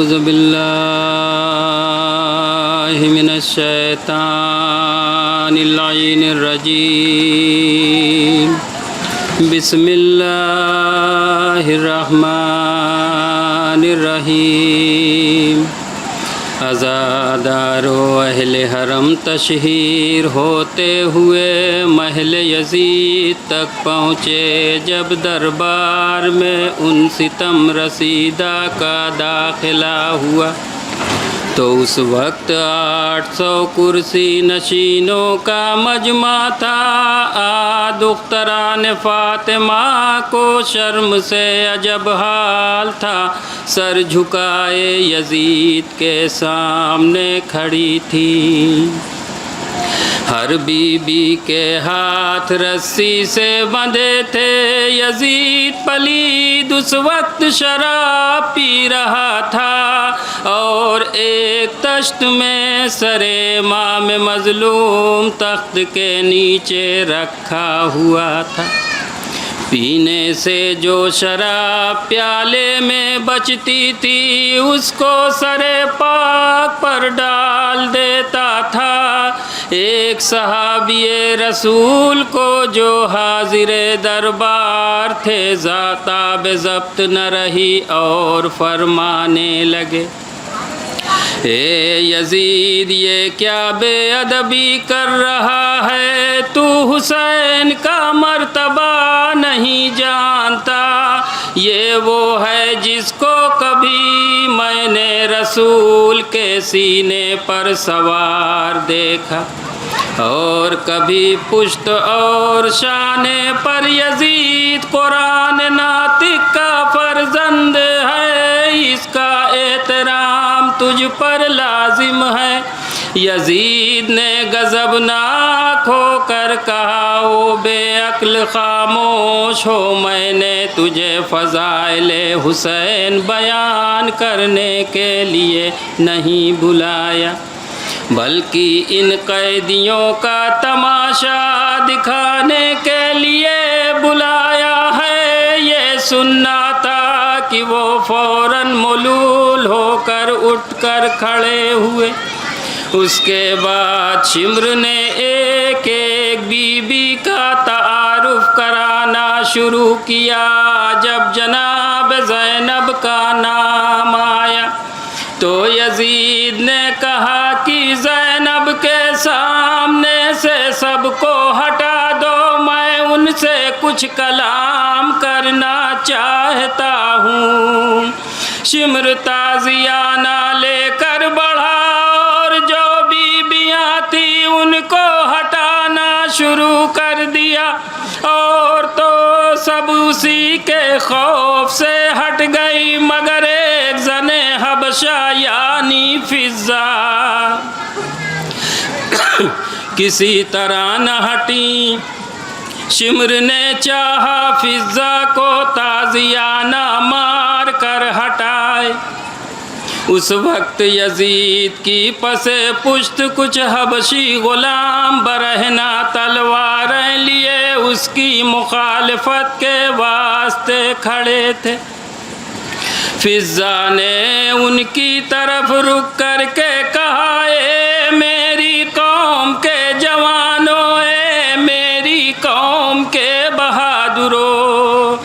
أعوذ بالله من الشيطان اللعين الرجيم بسم الله الرحمن الرحیم عزادار و اہل حرم تشہیر ہوتے ہوئے محل یزید تک پہنچے جب دربار میں ان ستم رسیدہ کا داخلہ ہوا تو اس وقت 800 کرسی نشینوں کا مجمع تھا۔ دختران فاطمہ کو شرم سے عجب حال تھا، سر جھکائے یزید کے سامنے کھڑی تھی۔ ہر بی بی کے ہاتھ رسی سے بندھے تھے۔ یزید پلید اس وقت شراب پی رہا تھا اور ایک تشت میں سر امام مظلوم تخت کے نیچے رکھا ہوا تھا۔ پینے سے جو شراب پیالے میں بچتی تھی اس کو سر پاک پر ڈال دیتا تھا۔ ایک صحابی رسول کو جو حاضر دربار تھے ذاتاب ضبط نہ رہی اور فرمانے لگے، اے یزید یہ کیا بے ادبی کر رہا ہے؟ تو حسین کا مرتبہ نہیں جانتا۔ یہ وہ ہے جس کو کبھی میں نے رسول کے سینے پر سوار دیکھا اور کبھی پشت اور شانے پر۔ یزید قرآن ناطق کا فرزند ہے، اس کا احترام تجھ پر لازم ہے۔ یزید نے غضبناک ہو کر کہا، او بے عقل خاموش ہو، میں نے تجھے فضائل حسین بیان کرنے کے لیے نہیں بلایا بلکہ ان قیدیوں کا تماشا دکھانے کے لیے بلایا ہے۔ یہ سننا تھا کہ وہ فوراً ملول ہو کر اٹھ کر کھڑے ہوئے۔ اس کے بعد شمر نے ایک ایک بی بی کا تعارف کرانا شروع کیا۔ جب جناب زینب کا نام آیا تو یزید نے کہا کہ زینب کے سامنے سے سب کو ہٹا دو، میں ان سے کچھ کلام کرنا چاہتا ہوں۔ شمر تازیانہ لے کر بڑھا اور جو بیویاں تھیں ان کو ہٹانا شروع کر دیا، اور تو سب اسی کے خوف سے ہٹ گئی مگر ایک زن حبشہ یعنی فضہ کسی طرح نہ ہٹی۔ شمر نے چاہا فضہ کو تازیانہ مار کر ہٹائے۔ اس وقت یزید کی پس پشت کچھ حبشی غلام برہنہ تلواریں لیے اس کی مخالفت کے واسطے کھڑے تھے۔ فضہ نے ان کی طرف رک کر کے کہا، اے میری قوم کے جوانوں، اے میری قوم کے بہادروں،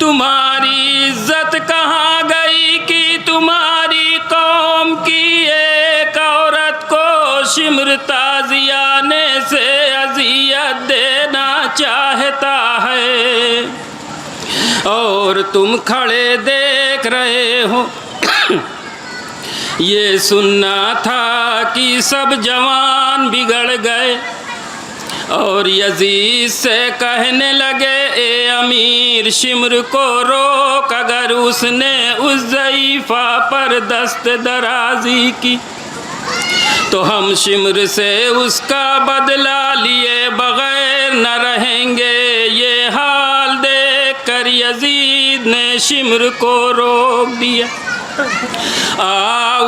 تمہاری عزت کہاں گئی کہ تمہاری قوم کی ایک عورت کو شمر تازیانے سے اذیت دینا چاہتا ہے اور تم کھڑے دیکھ رہے ہو۔ یہ سننا تھا کہ سب جوان بگڑ گئے اور یزید سے کہنے لگے، اے امیر شمر کو روک، اگر اس نے اس ضعیفہ پر دست درازی کی تو ہم شمر سے اس کا بدلہ لیے بغیر نہ رہیں گے۔ یہ حال دیکھ کر یزید نے شمر کو روک دیا۔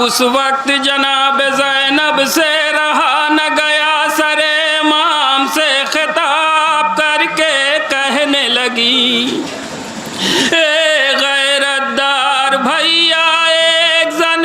اس وقت جناب زینب سے رہا نہ گیا، سر امام سے خطاب کر کے کہنے لگی، اے غیرت دار بھیا، ایک زن